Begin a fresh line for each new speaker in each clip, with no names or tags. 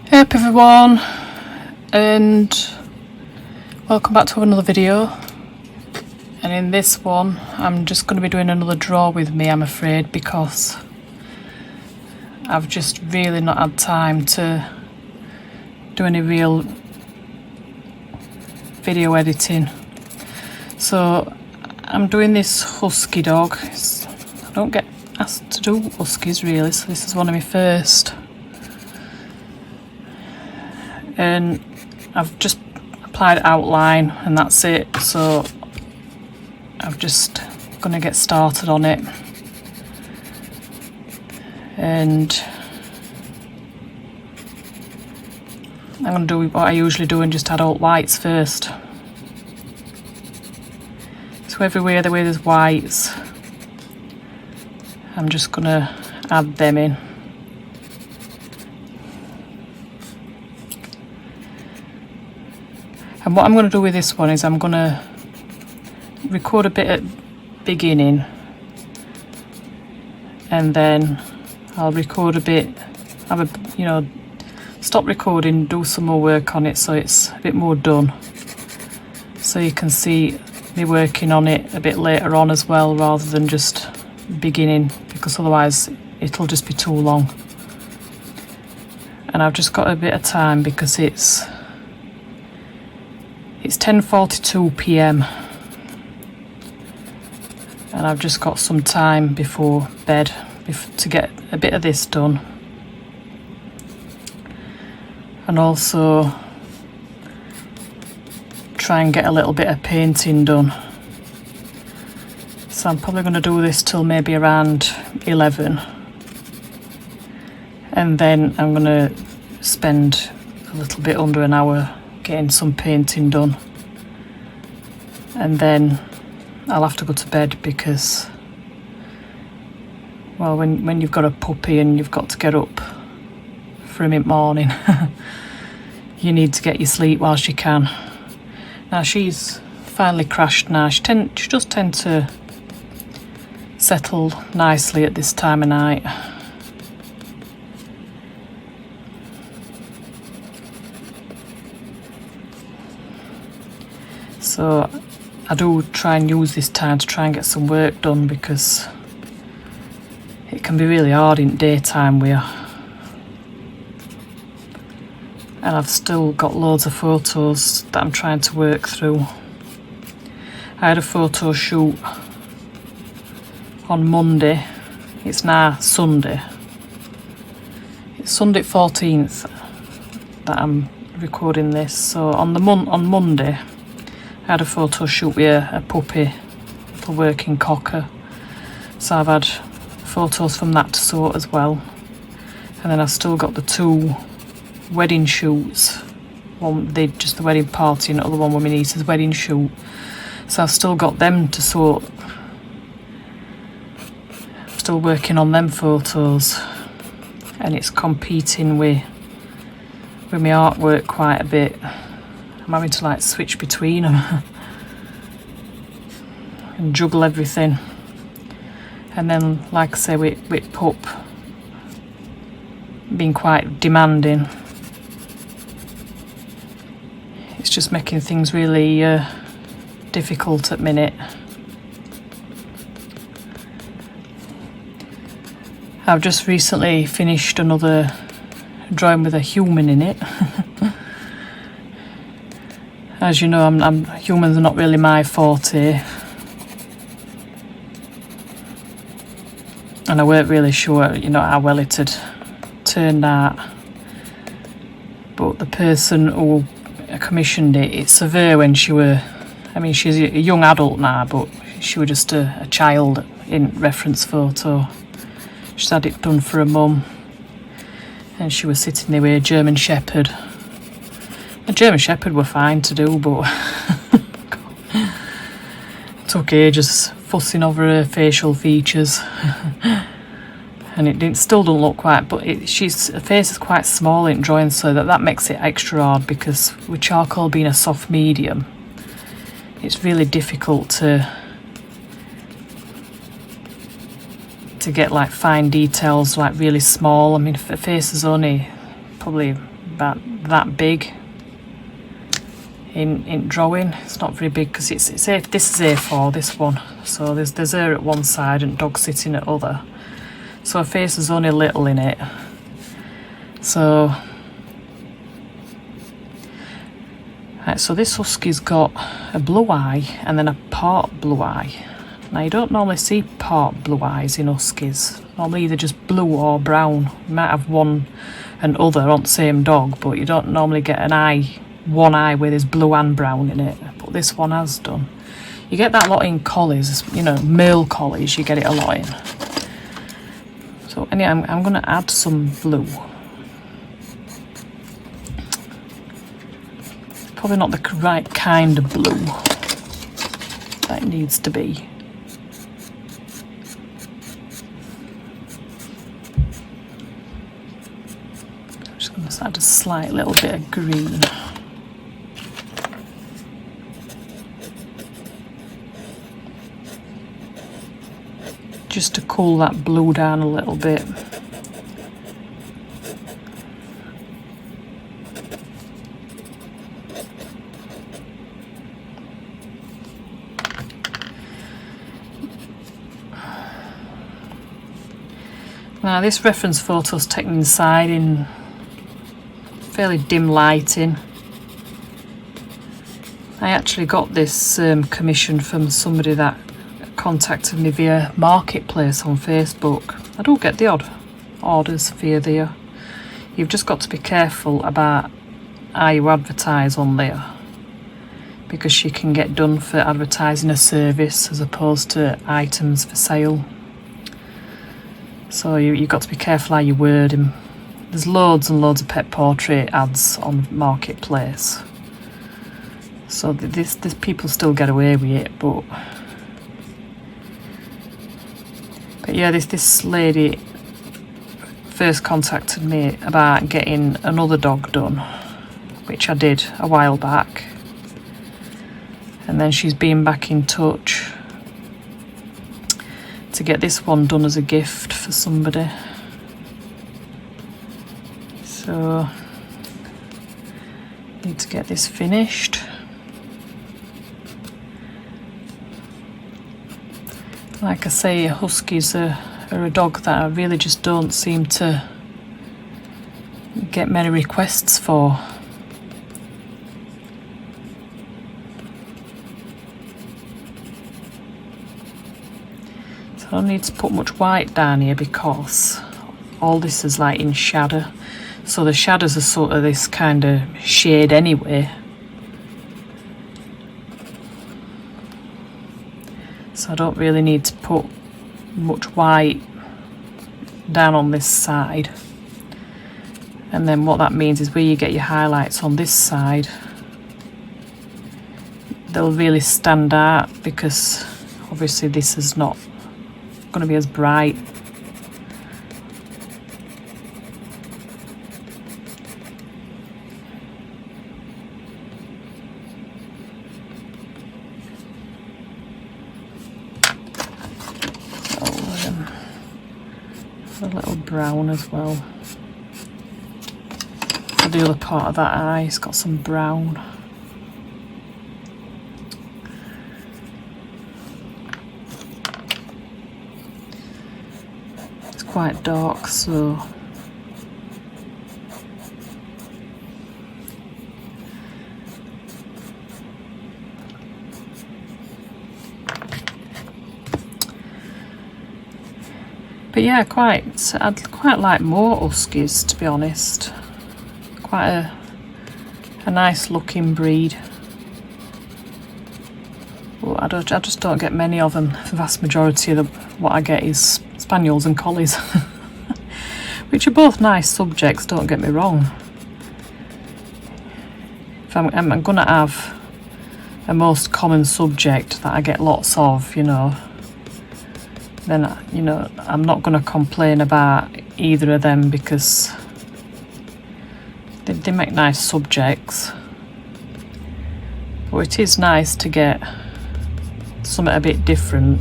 Hey up everyone, and welcome back to another video. And in this one I'm just going to be doing another draw with me, I'm afraid, because I've just really not had time to do any real video editing. So I'm doing this Husky dog. I don't get asked to do Huskies really, so this is one of my first. And I've just applied outline and that's it, so I'm just gonna get started on it. And I'm gonna do what I usually do and just add alt whites first. So everywhere the way there's whites, I'm just gonna add them in. And what I'm going to do with this one is I'm going to record a bit at beginning, and then I'll record a bit, stop recording, do some more work on it so it's a bit more done, so you can see me working on it a bit later on as well, rather than just beginning, because otherwise it'll just be too long. And I've just got a bit of time because it's 10:42 p.m. and I've just got some time before bed to get a bit of this done, and also try and get a little bit of painting done. So I'm probably going to do this till maybe around 11, and then I'm going to spend a little bit under an hour getting some painting done, and then I'll have to go to bed because, well, when you've got a puppy and you've got to get up for him in the morning, you need to get your sleep whilst you can. Now she's finally crashed now. She does tend to settle nicely at this time of night. So I do try and use this time to try and get some work done, because it can be really hard in daytime with her. And I've still got loads of photos that I'm trying to work through. I had a photo shoot on Monday. It's now Sunday. It's Sunday 14th that I'm recording this. So on Monday I had a photo shoot with a puppy, a little working cocker. So I've had photos from that to sort as well. And then I've still got the two wedding shoots. One just the wedding party, and the other one with my niece's wedding shoot. So I've still got them to sort. I'm still working on them photos, and it's competing with my artwork quite a bit. I'm having to like switch between them and juggle everything. And then, like I say, with pup being quite demanding, it's just making things really difficult at minute. I've just recently finished another drawing with a human in it. As you know, humans are not really my forte, and I weren't really sure, how well it had turned out. But the person who commissioned it, it's of her when she were, she's a young adult now, but she was just a child in reference photo. She's had it done for her mum, and she was sitting there with a German Shepherd. A German Shepherd were fine to do, but took ages fussing over her facial features. And it still don't look quite, but her face is quite small in drawing, so that makes it extra hard, because with charcoal being a soft medium, it's really difficult to get like fine details, like really small. Her face is only probably about that big in drawing. It's not very big because this is A4, this one. So there's her at one side and dog sitting at other. So her face is only little in it. So, right, so this Husky's got a blue eye and then a part blue eye. Now you don't normally see part blue eyes in Huskies. Normally either just blue or brown. You might have one and other on the same dog, but you don't normally get one eye where there's blue and brown in it. But this one has done. You get that a lot in collies, you know, male collies, you get it a lot in. So anyway, I'm going to add some blue. Probably not the right kind of blue that it needs to be. I'm just going to add a slight little bit of green. Just to cool that blue down a little bit. Now this reference photo is taken inside in fairly dim lighting. I actually got this commission from somebody that contacted me via Marketplace on Facebook. I do get the odd orders via there. You've just got to be careful about how you advertise on there, because she can get done for advertising a service as opposed to items for sale. So you've got to be careful how you word them. There's loads and loads of pet portrait ads on Marketplace. So this people still get away with it, but yeah, this lady first contacted me about getting another dog done, which I did a while back, and then she's been back in touch to get this one done as a gift for somebody. So need to get this finished. Like I say, Huskies are a dog that I really just don't seem to get many requests for. So I don't need to put much white down here because all this is like in shadow. So the shadows are sort of this kind of shade anyway. So I don't really need to put much white down on this side. And then what that means is where you get your highlights on this side, they'll really stand out, because obviously this is not going to be as bright. A little brown as well. The other part of that eye's got some brown. It's quite dark, so but yeah, I'd quite like more Huskies, to be honest. Quite a nice looking breed. But I just don't get many of them. The vast majority of what I get is Spaniels and Collies. Which are both nice subjects, don't get me wrong. If I'm going to have a most common subject that I get lots of, you know, then, you know, I'm not going to complain about either of them, because they make nice subjects. But it is nice to get something a bit different.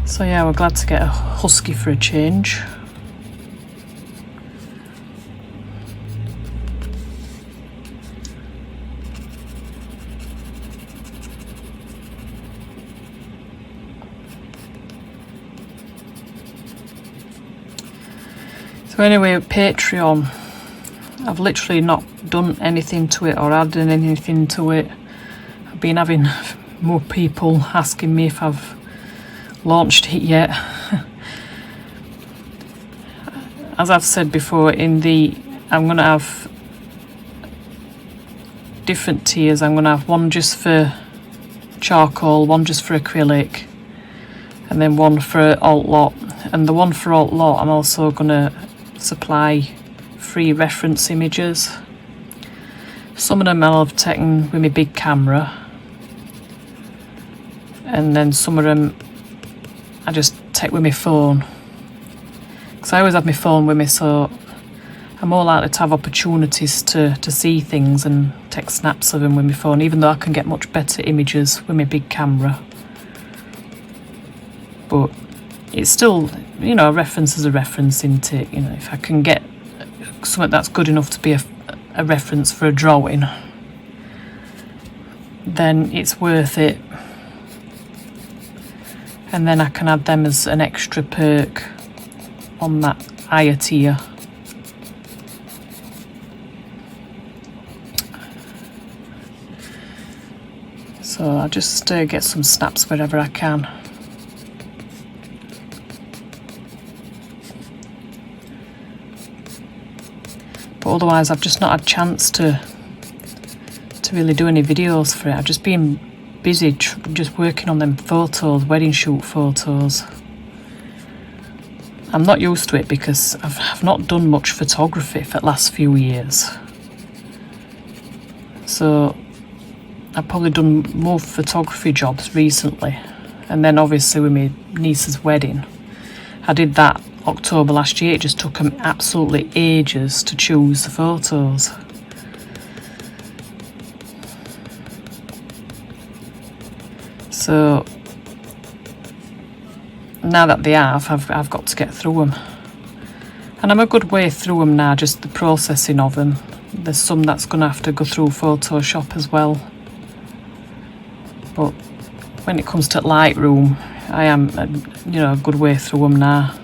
So yeah, we're glad to get a Husky for a change. So anyway, Patreon, I've literally not done anything to it or added anything to it. I've been having more people asking me if I've launched it yet. As I've said before, I'm going to have different tiers. I'm going to have one just for charcoal, one just for acrylic, and then one for alt lot. And the one for alt lot, I'm also going to supply free reference images. Some of them I'll have taken with my big camera, and then some of them I just take with my phone, because I always have my phone with me, so I'm more likely to have opportunities to see things and take snaps of them with my phone, even though I can get much better images with my big camera. But it's still, you know, a reference is a reference, isn't it? You know, if I can get something that's good enough to be a reference for a drawing, then it's worth it. And then I can add them as an extra perk on that higher tier. So I just get some snaps wherever I can. But otherwise I've just not had a chance to really do any videos for it. I've just been busy just working on them photos, wedding shoot photos. I'm not used to it because I've not done much photography for the last few years. So I've probably done more photography jobs recently. And then obviously with my niece's wedding, I did that October last year. It just took them absolutely ages to choose the photos. So now that they have, I've got to get through them. And I'm a good way through them now, just the processing of them. There's some that's going to have to go through Photoshop as well. But when it comes to Lightroom, I am, you know, a good way through them now.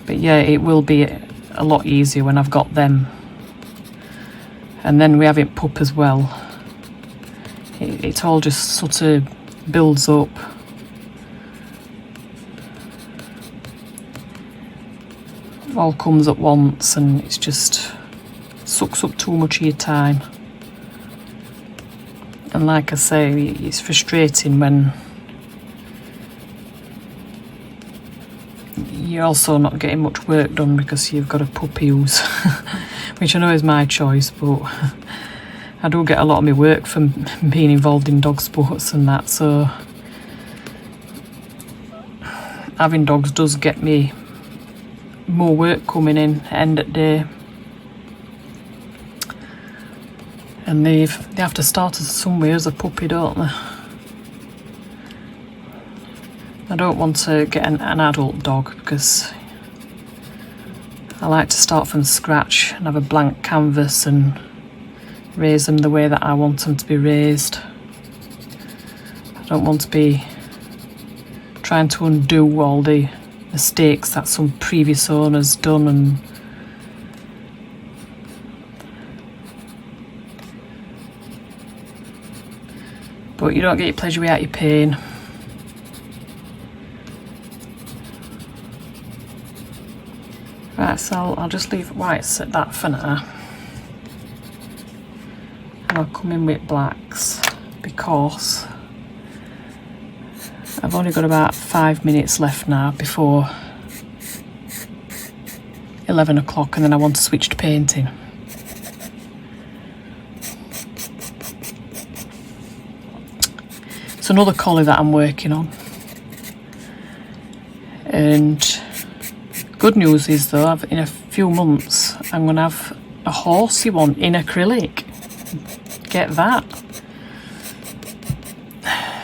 But yeah, it will be a lot easier when I've got them. And then we have it pup as well. It all just sort of builds up. All comes at once, and it's just sucks up too much of your time. And like I say, it's frustrating when you're also not getting much work done because you've got a puppy who's which I know is my choice, but I do get a lot of my work from being involved in dog sports and that, so having dogs does get me more work coming in end of day. And they have to start us somewhere as a puppy, don't they? I don't want to get an adult dog because I like to start from scratch and have a blank canvas and raise them the way that I want them to be raised. I don't want to be trying to undo all the mistakes that some previous owners done, and but you don't get your pleasure without your pain. Right, so I'll just leave whites at that for now. And I'll come in with blacks because I've only got about 5 minutes left now before 11 o'clock, and then I want to switch to painting. It's another collie that I'm working on. And good news is though, in a few months I'm going to have a horsey one in acrylic. Get that.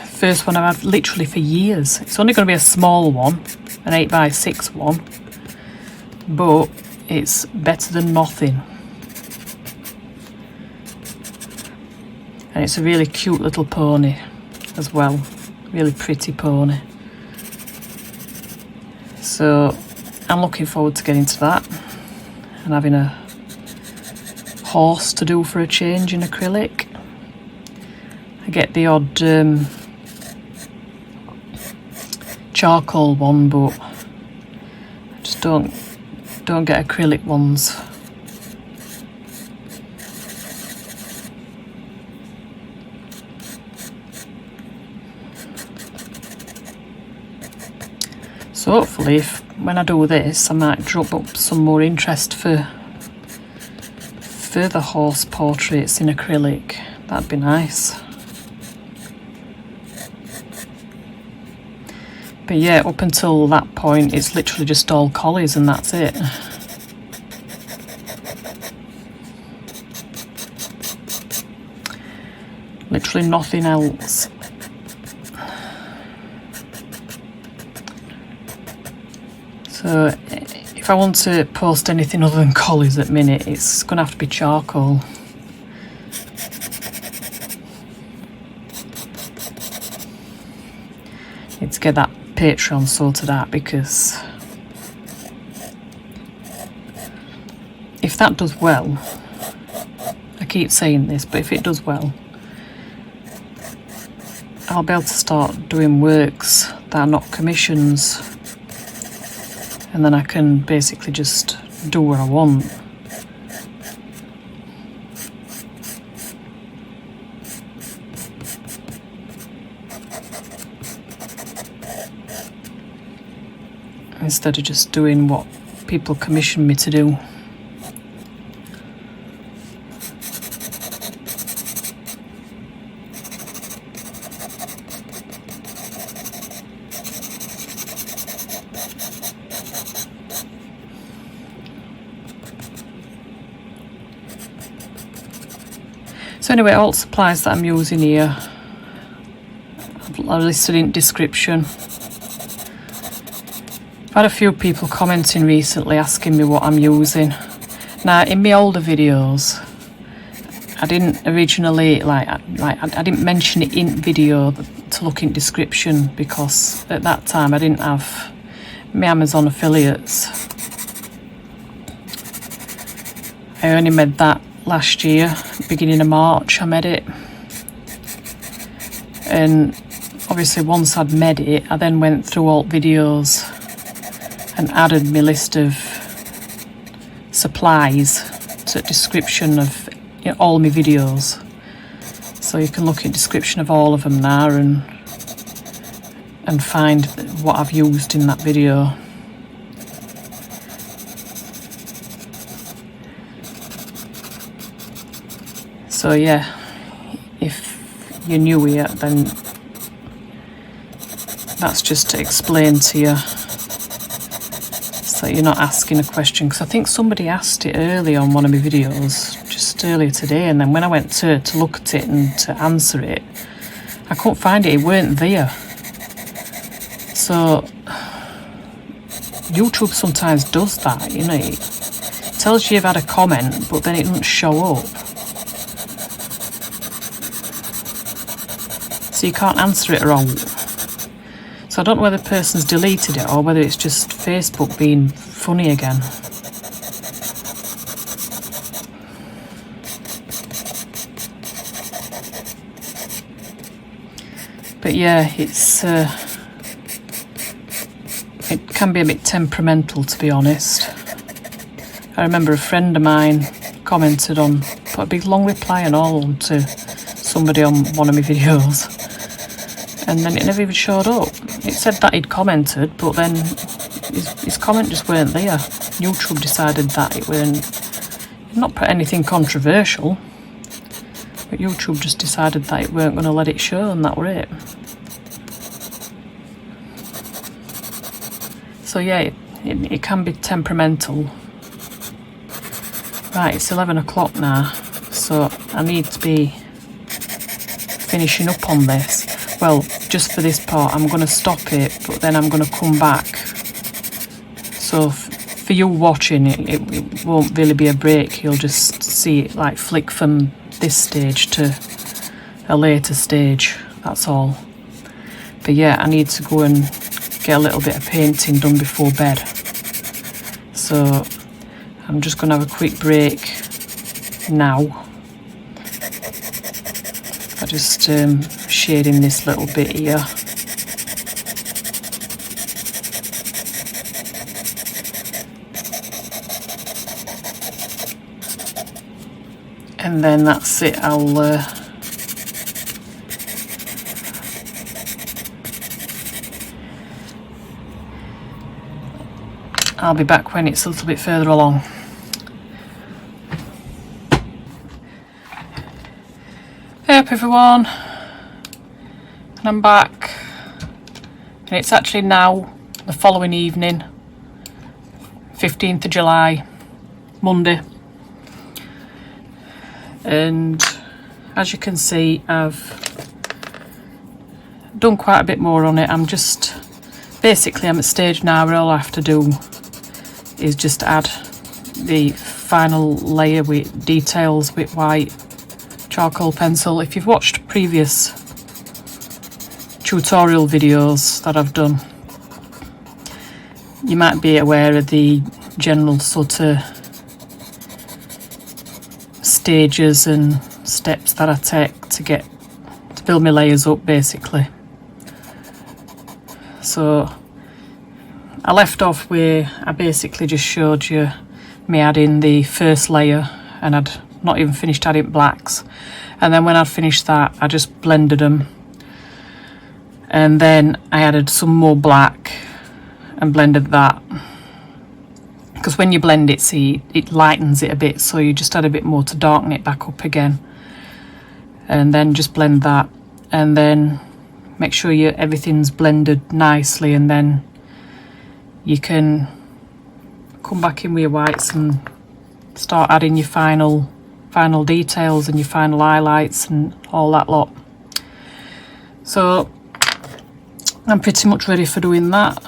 First one I've had literally for years. It's only going to be a small one, an 8x6 one, but it's better than nothing. And it's a really cute little pony as well, really pretty pony. So I'm looking forward to getting to that and having a horse to do for a change in acrylic. I get the odd charcoal one, but I just don't get acrylic ones. So hopefully when I do this, I might drum up some more interest for further horse portraits in acrylic. That'd be nice. But yeah, up until that point, it's literally just all collies and that's it. Literally nothing else. So if I want to post anything other than collies at the minute, it's going to have to be charcoal. Need to get that Patreon sorted out, because if that does well, I keep saying this, but if it does well, I'll be able to start doing works that are not commissions, and then I can basically just do what I want. Instead of just doing what people commission me to do. So anyway, all supplies that I'm using here are listed in description. I've had a few people commenting recently asking me what I'm using. Now, in my older videos, I didn't originally I didn't mention it in video to look in description, because at that time I didn't have my Amazon affiliates. I only made that last year, beginning of March. I made it, and obviously once I'd made it, I then went through all videos and added my list of supplies to the description of all my videos. So you can look at the description of all of them now and find what I've used in that video. So yeah, if you're new here, then that's just to explain to you, so you're not asking a question, because I think somebody asked it earlier on one of my videos, just earlier today, and then when I went to look at it and to answer it, I couldn't find it, it weren't there. So YouTube sometimes does that, it tells you you've had a comment, but then it doesn't show up. So you can't answer it at all. So I don't know whether the person's deleted it or whether it's just Facebook being funny again. But yeah, it can be a bit temperamental, to be honest. I remember a friend of mine commented on, put a big long reply and all to somebody on one of my videos, and then it never even showed up. It said that he'd commented, but then his comment just weren't there. YouTube decided that it weren't, not put anything controversial, but YouTube just decided that it weren't going to let it show, and that were it. So yeah, it can be temperamental. Right, it's 11 o'clock now, so I need to be finishing up on this. Well, just for this part, I'm going to stop it, but then I'm going to come back. So for you watching, it won't really be a break. You'll just see it like flick from this stage to a later stage. That's all. But yeah, I need to go and get a little bit of painting done before bed. So I'm just going to have a quick break now. I just shading this little bit here. And then that's it. I'll be back when it's a little bit further along. Hey up everyone, and I'm back, and it's actually now the following evening, 15th of July, Monday, and as you can see I've done quite a bit more on it. I'm at stage now where all I have to do is just add the final layer with details with white charcoal pencil. If you've watched previous tutorial videos that I've done, you might be aware of the general sort of stages and steps that I take to build my layers up, basically. So I left off where I basically just showed you me adding the first layer, and I'd not even finished adding blacks, and then when I'd finished that I just blended them, and then I added some more black and blended that, because when you blend it, see, it lightens it a bit, so you just add a bit more to darken it back up again, and then just blend that, and then make sure everything's blended nicely, and then you can come back in with your whites and start adding your final details and your final highlights and all that lot. So I'm pretty much ready for doing that.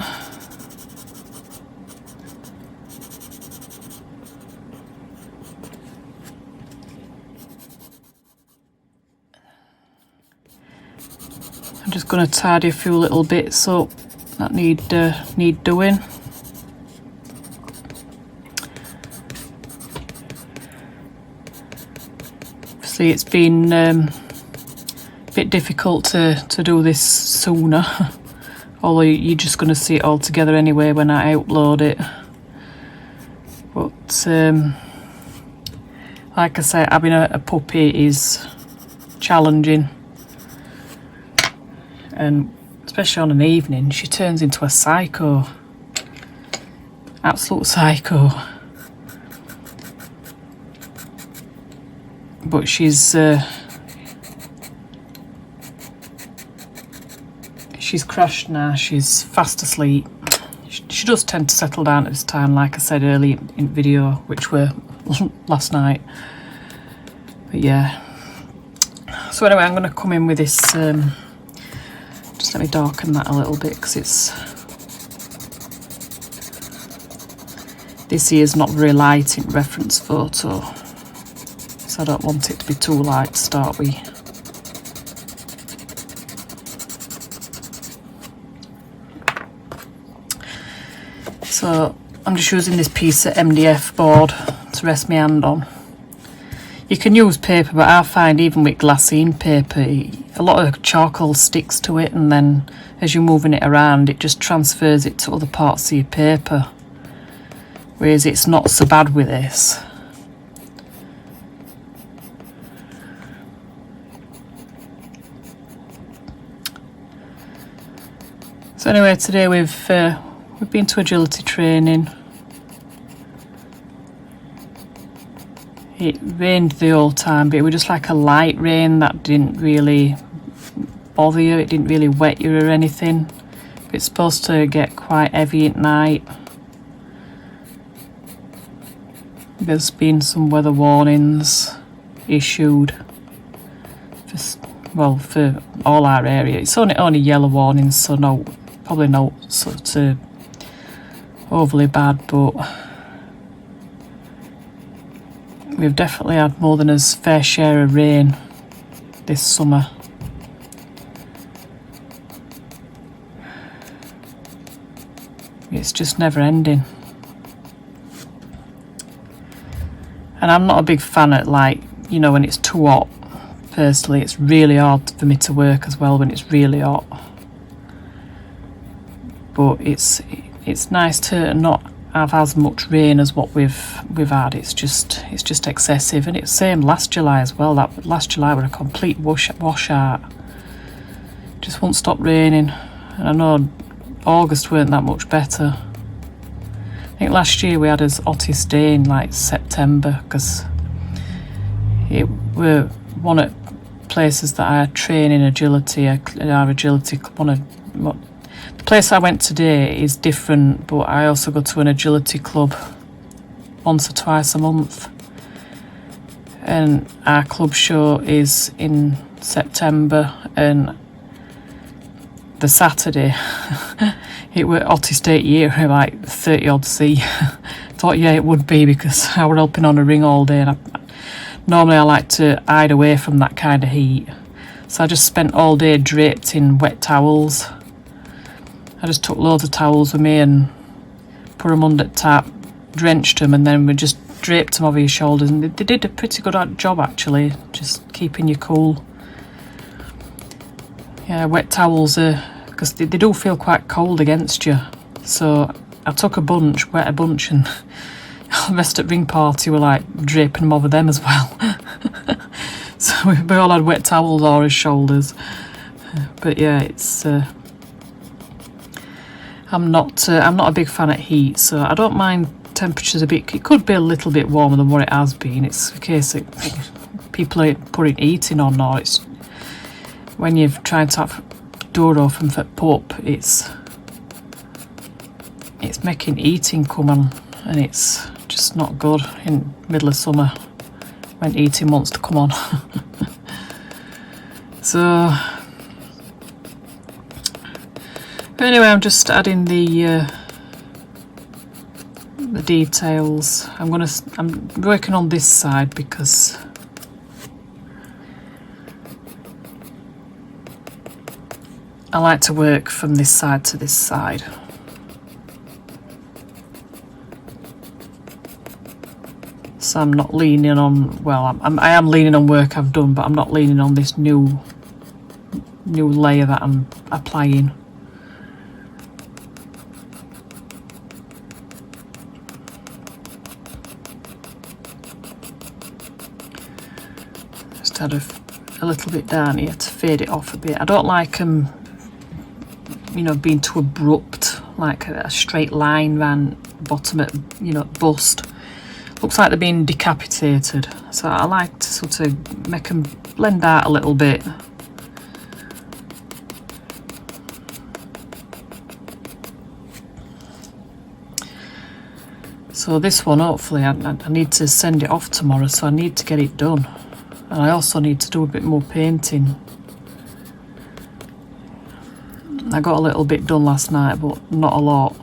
I'm just going to tidy a few little bits up that need doing. Obviously it's been a bit difficult to do this sooner, although you're just going to see it all together anyway when I upload it. But like I say, having a puppy is challenging, and especially on an evening, she turns into a psycho, absolute psycho. But she's crashed now. She's fast asleep. She does tend to settle down at this time, like I said earlier in video, which were last night. But yeah. So anyway, I'm going to come in with this. Just let me darken that a little bit, because this here is not very light in reference photo, so I don't want it to be too light to start with. So I'm just using this piece of MDF board to rest my hand on. You can use paper, but I find even with glassine paper, a lot of charcoal sticks to it, and then as you're moving it around, it just transfers it to other parts of your paper. Whereas it's not so bad with this. So anyway, today we've been to agility training. It rained the whole time, but it was just like a light rain that didn't really bother you. It didn't really wet you or anything. It's supposed to get quite heavy at night. There's been some weather warnings issued for all our area. It's only yellow warnings, so probably not sort of overly bad, but we've definitely had more than a fair share of rain this summer. It's just never ending. And I'm not a big fan at, like, you know, when it's too hot. Personally, it's really hard for me to work as well when it's really hot. But it's nice to not have as much rain as what we've had. It's just excessive, and it's same last July as well. That last July was a complete washout. Just won't stop raining, and I know August weren't that much better. I think last year we had as hottest day in like September, because it were one of places that I train in agility. Our agility, the place I went today is different, but I also go to an agility club once or twice a month, and our club show is in September, and the Saturday it were hottest day year, like 30 odd C. Thought yeah it would be, because I were helping on a ring all day, and normally I like to hide away from that kind of heat, so I just spent all day draped in wet towels. I just took loads of towels with me and put them under the tap, drenched them, and then we just draped them over your shoulders, and they did a pretty good job actually, just keeping you cool. Yeah, wet towels are, because they do feel quite cold against you, so I took a bunch, wet a bunch, and the rest at ring party were like draping them over them as well. So we all had wet towels over our shoulders. But yeah, it's I'm not a big fan of heat, so I don't mind temperatures a bit. It could be a little bit warmer than what it has been. It's a case that people are putting heating on, or it's when you're trying to have door open for pub, it's making heating come on, and it's just not good in middle of summer when heating wants to come on. So anyway, I'm just adding the details. I'm working on this side because I like to work from this side to this side. So I'm not leaning on, well, I am leaning on work I've done, but I'm not leaning on this new layer that I'm applying. Just add a little bit down here to fade it off a bit. I don't like them, you know, being too abrupt, like a straight line round bottom at, you know, bust. Looks like they're being decapitated, so I like to sort of make them blend out a little bit. So this one, hopefully, I need to send it off tomorrow, so I need to get it done. And I also need to do a bit more painting. I got a little bit done last night, but not a lot.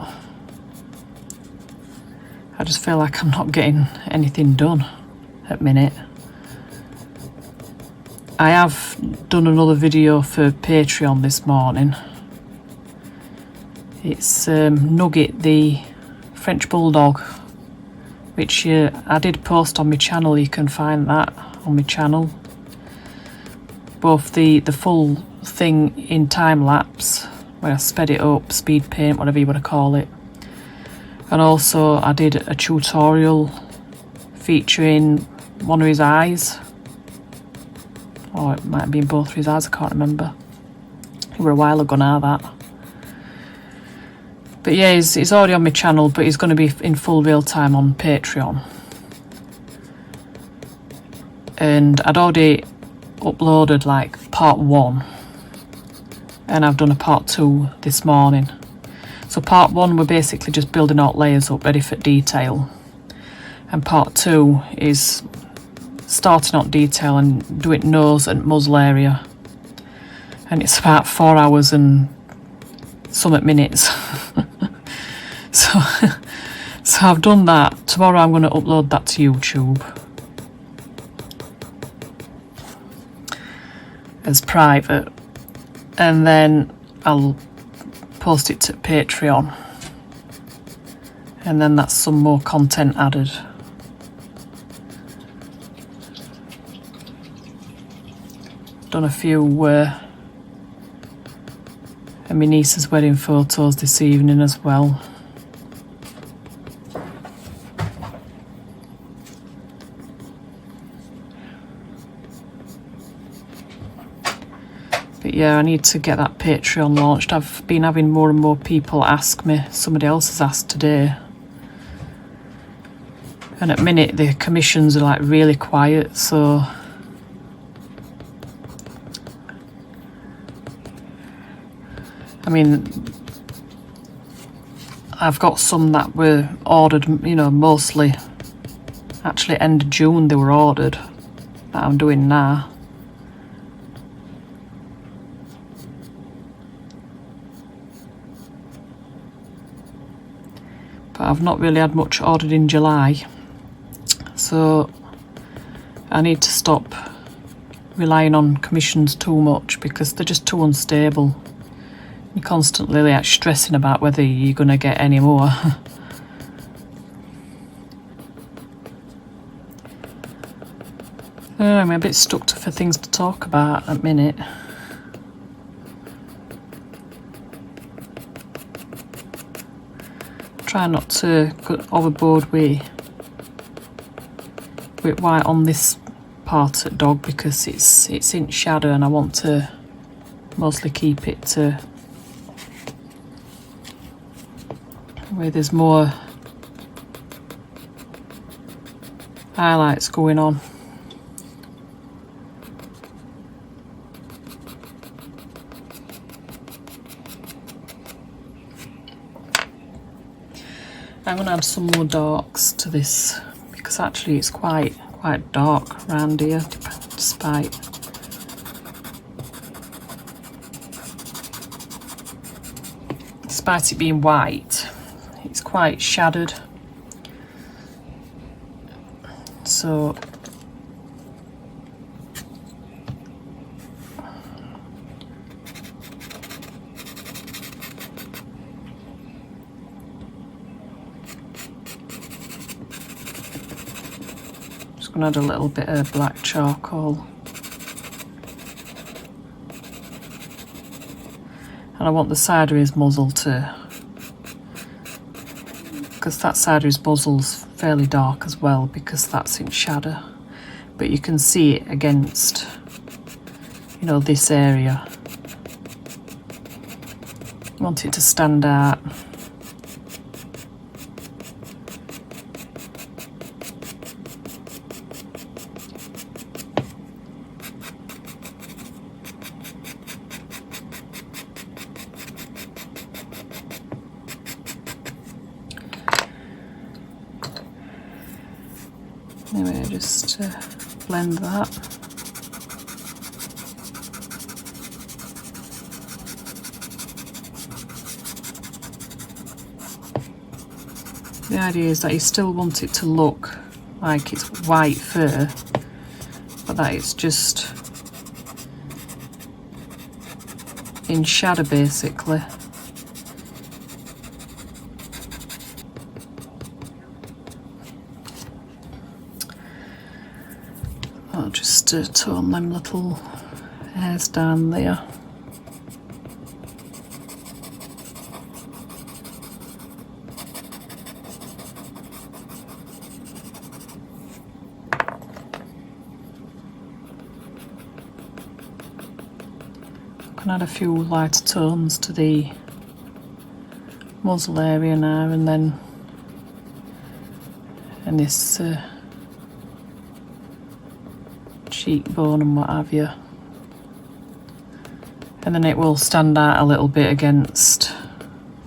I just feel like I'm not getting anything done at the minute. I have done another video for Patreon this morning. It's Nugget, the French Bulldog, which I did post on my channel. You can find that on my channel. Both the full thing in time lapse, where I sped it up, speed paint, whatever you want to call it. And also I did a tutorial featuring one of his eyes. Or it might have been both of his eyes, I can't remember. It were a while ago now, that. But yeah, he's already on my channel, but he's going to be in full real time on Patreon. And I'd already uploaded like part 1. And I've done a part 2 this morning. So part 1 we're basically just building out layers up ready for detail, and part 2 is starting out detail and doing nose and muzzle area, and it's about 4 hours and some minutes. so I've done that. Tomorrow I'm going to upload that to YouTube as private, and then I'll post it to Patreon. and then that's some more content added. Done a few and my niece's wedding photos this evening as well. But yeah, I need to get that Patreon launched. I've been having more and more people ask me. Somebody else has asked today. And at the minute the commissions are like really quiet, so I mean, I've got some that were ordered, you know, mostly actually end of June they were ordered, that I'm doing now. But I've not really had much ordered in July, so I need to stop relying on commissions too much because they're just too unstable. You're constantly like stressing about whether you're going to get any more. I'm a bit stuck for things to talk about at the minute. Try not to go overboard with white on this part of dog because it's in shadow and I want to mostly keep it to where there's more highlights going on. I'm going to add some more darks to this because actually it's quite dark around here despite it being white. It's quite shadowed, so just gonna add a little bit of black charcoal, and I want the side of his muzzle to, because that side of his muzzle's fairly dark as well because that's in shadow, but you can see it against, you know, this area. I want it to stand out. Anyway, just blend that. The idea is that you still want it to look like it's white fur, but that it's just in shadow basically. I'll just tone them little hairs down there. I can add a few lighter tones to the muzzle area now and then, and this cheekbone and what have you, and then it will stand out a little bit against,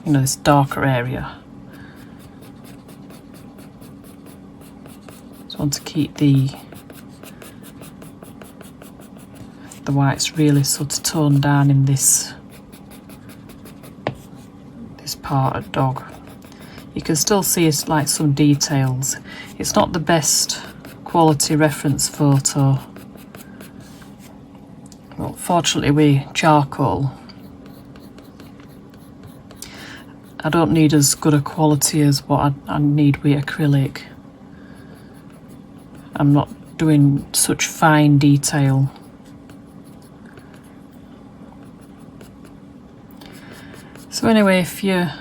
you know, this darker area. Just want to keep the whites really sort of toned down in this part of dog. You can still see it's like some details. It's not the best quality reference photo. Well, fortunately with charcoal, I don't need as good a quality as what I need with acrylic. I'm not doing such fine detail. So anyway, if you're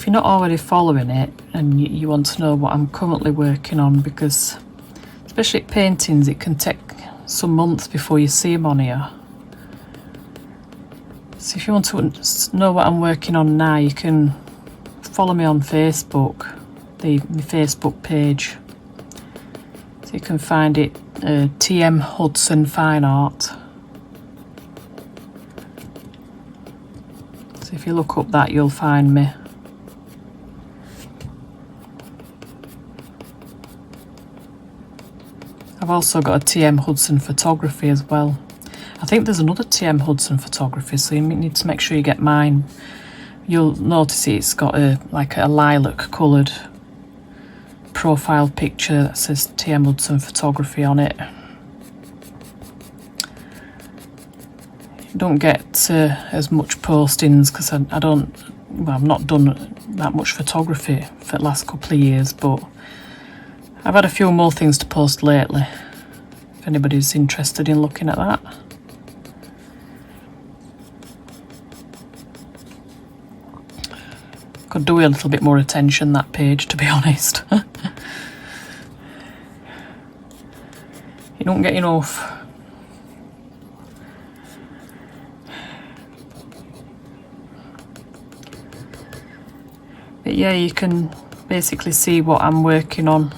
not already following it and you want to know what I'm currently working on, because especially paintings, it can take some months before you see them on here. So if you want to know what I'm working on now, you can follow me on Facebook, my Facebook page. So you can find it, TM Hudson Fine Art. So if you look up that, you'll find me. I've also got a TM Hudson Photography as well. I think there's another TM Hudson Photography, so you need to make sure you get mine. You'll notice it's got like a lilac coloured profile picture that says TM Hudson Photography on it. You don't get as much postings because I've not done that much photography for the last couple of years, but I've had a few more things to post lately, if anybody's interested in looking at that. Could do with a little bit more attention, that page, to be honest. You don't get enough. But yeah, you can basically see what I'm working on.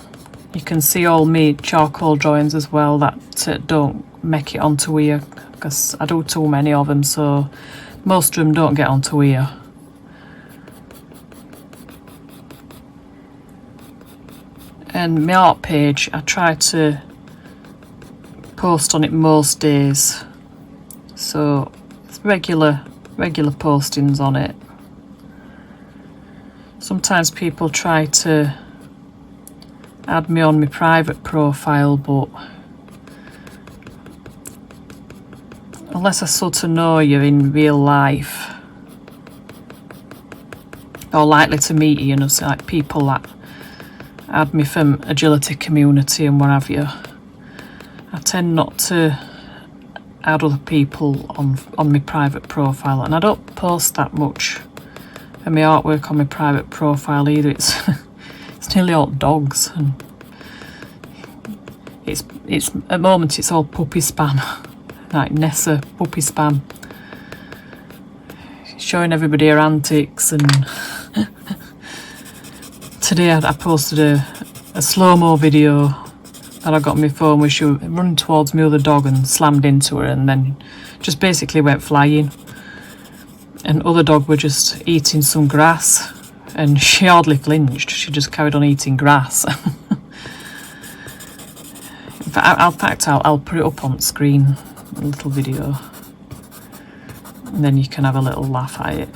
You can see all my charcoal drawings as well that don't make it onto here, because I do too many of them, so most of them don't get onto here. And my art page, I try to post on it most days, so it's regular postings on it. Sometimes people try to add me on my private profile, but unless I sort of know you in real life or likely to meet you, so like people that add me from agility community and what have you, I tend not to add other people on my private profile, and I don't post that much of my artwork on my private profile either. It's nearly all dogs, and it's at the moment it's all puppy spam, like Nessa puppy spam, showing everybody her antics. And today I posted a slow-mo video that I got on my phone where she was running towards my other dog and slammed into her, and then just basically went flying, and other dog were just eating some grass, and she hardly flinched. She just carried on eating grass. In fact, I'll put it up on screen, a little video, and then you can have a little laugh at it.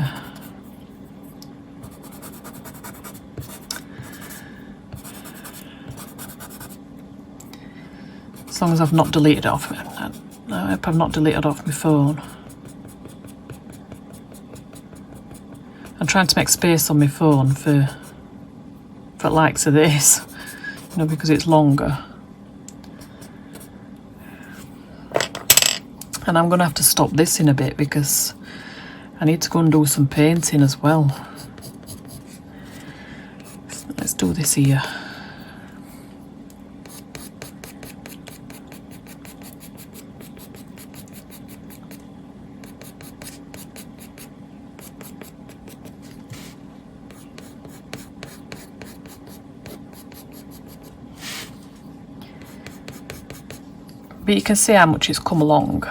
As long as I've not deleted it off it. I hope I've not deleted it off my phone. I'm trying to make space on my phone for likes of this, because it's longer. And I'm going to have to stop this in a bit because I need to go and do some painting as well. Let's do this here. But you can see how much it's come along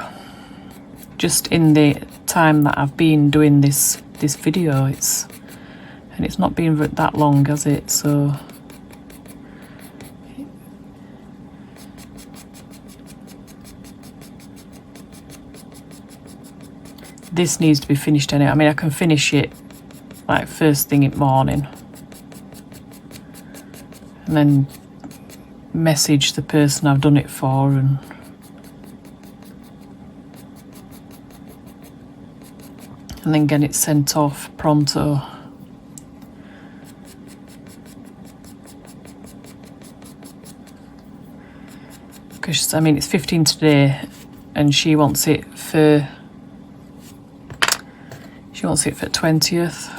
just in the time that I've been doing this video. It's not been that long, has it? So this needs to be finished anyway. I mean, I can finish it like first thing in the morning and then message the person I've done it for, and and then get it sent off pronto. Because I mean it's 15 today, and she wants it for 20th.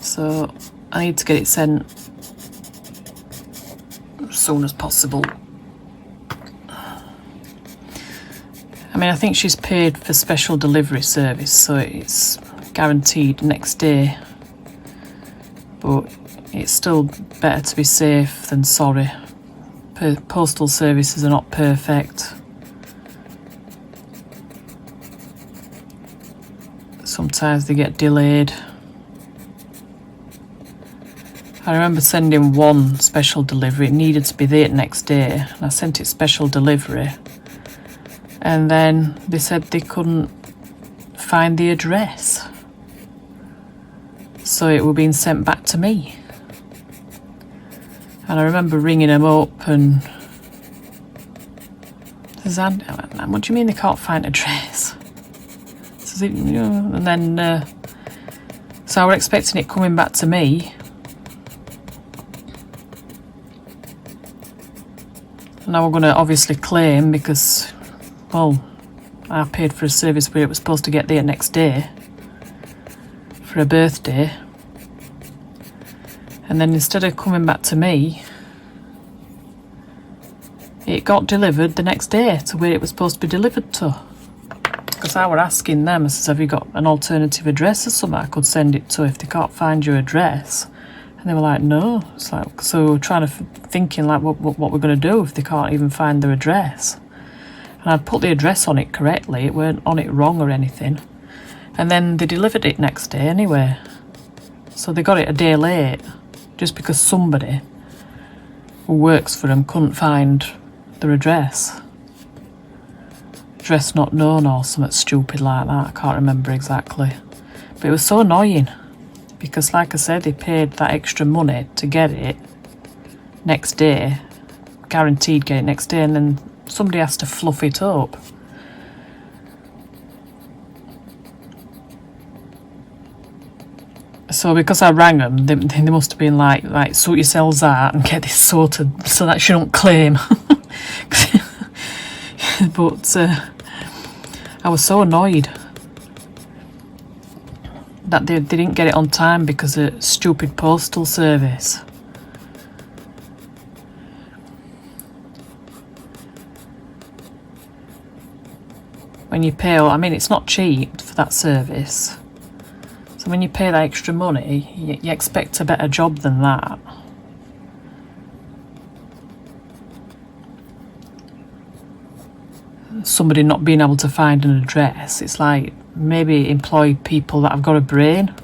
So I need to get it sent as soon as possible. I mean, I think she's paid for special delivery service, so it's guaranteed next day. But it's still better to be safe than sorry. Postal services are not perfect. Sometimes they get delayed. I remember sending one special delivery. It needed to be there next day, and I sent it special delivery. And then they said they couldn't find the address, so it was being sent back to me. And I remember ringing them up and says, "What do you mean they can't find address?" Says, and then so I was expecting it coming back to me. And I was going to obviously claim because, well, I paid for a service where it was supposed to get there next day for a birthday. And then instead of coming back to me, it got delivered the next day to where it was supposed to be delivered to. Because I were asking them, I says, have you got an alternative address or something I could send it to if they can't find your address? And they were like, no. It's like, so we're trying to thinking like what we're going to do if they can't even find their address. And I'd put the address on it correctly, it weren't on it wrong or anything. And then they delivered it next day anyway. So they got it a day late, just because somebody who works for them couldn't find their address. Address not known or something stupid like that, I can't remember exactly. But it was so annoying, because like I said, they paid that extra money to get it next day, guaranteed get it next day, and then somebody has to fluff it up. So because I rang them, they must have been like sort yourselves out and get this sorted so that she don't claim. But I was so annoyed that they didn't get it on time because of stupid postal service. When you pay, I mean, it's not cheap for that service. So when you pay that extra money, you expect a better job than that. Somebody not being able to find an address, it's like maybe employ people that have got a brain.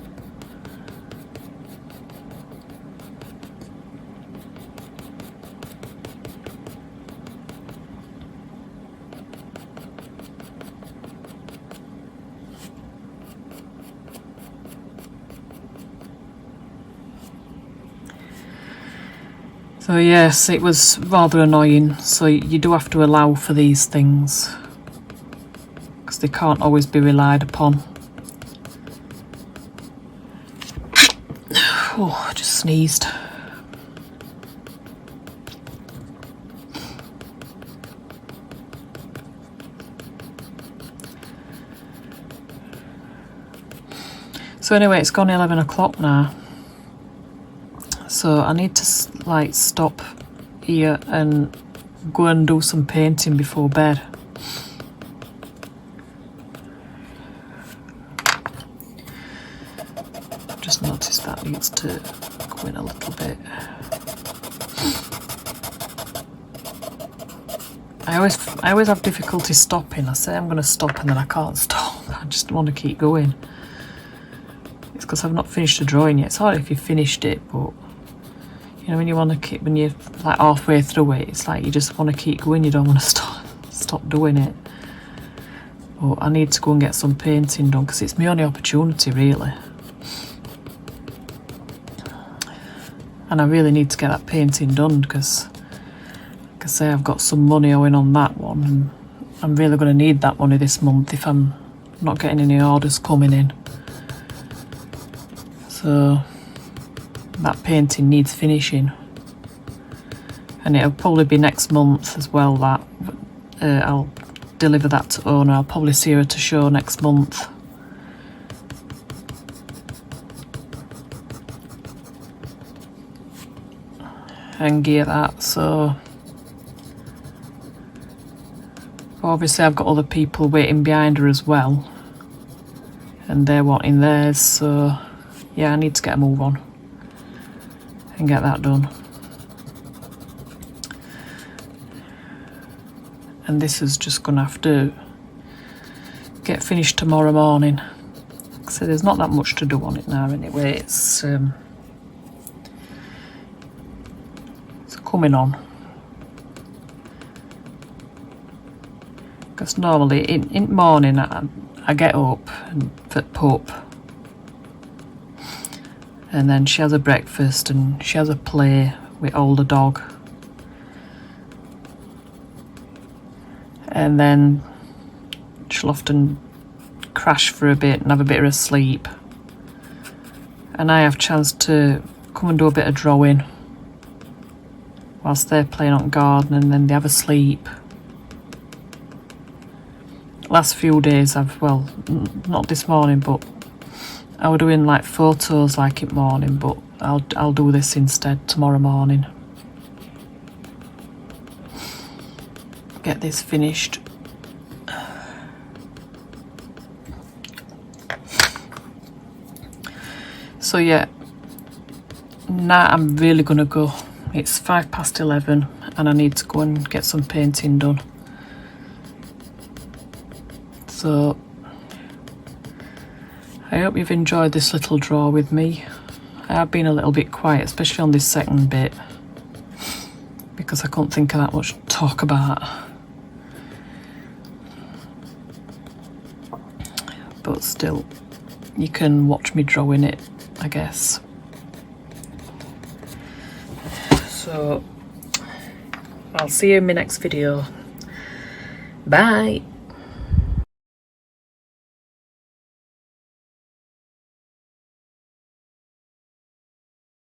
So yes, it was rather annoying. So you do have to allow for these things, because they can't always be relied upon. Oh, I just sneezed. So anyway, it's gone 11 o'clock now. So I need to like stop here and go and do some painting before bed. Just noticed that needs to go in a little bit. I always have difficulty stopping. I say I'm going to stop and then I can't stop. I just want to keep going. It's because I've not finished the drawing yet. It's hard if you finished it, but you know, when you want to keep, when you're like halfway through it, it's like you just want to keep going. You don't want to stop doing it. But I need to go and get some painting done because it's my only opportunity, really. and I really need to get that painting done because, like I say, I've got some money owing on that one, and I'm really going to need that money this month if I'm not getting any orders coming in. So that painting needs finishing, and it'll probably be next month as well that I'll deliver that to owner. I'll probably see her to show next month. And gear that. So obviously I've got other people waiting behind her as well, and they're wanting theirs, so yeah, I need to get a move on and get that done. And this is just gonna have to get finished tomorrow morning. So there's not that much to do on it now anyway. It's coming on. Because normally in the morning I get up and fit pup, and then she has a breakfast and she has a play with older dog, and then she'll often crash for a bit and have a bit of a sleep, and I have a chance to come and do a bit of drawing whilst they're playing on garden, and then they have a sleep. Last few days well, not this morning, but I was doing like photos like in morning, but I'll do this instead tomorrow morning. Get this finished. So yeah, now I'm really gonna go. It's 11:05 and I need to go and get some painting done. So I hope you've enjoyed this little draw with me. I have been a little bit quiet, especially on this second bit, because I couldn't think of that much to talk about. But still, you can watch me drawing it, I guess. So I'll see you in my next video. Bye.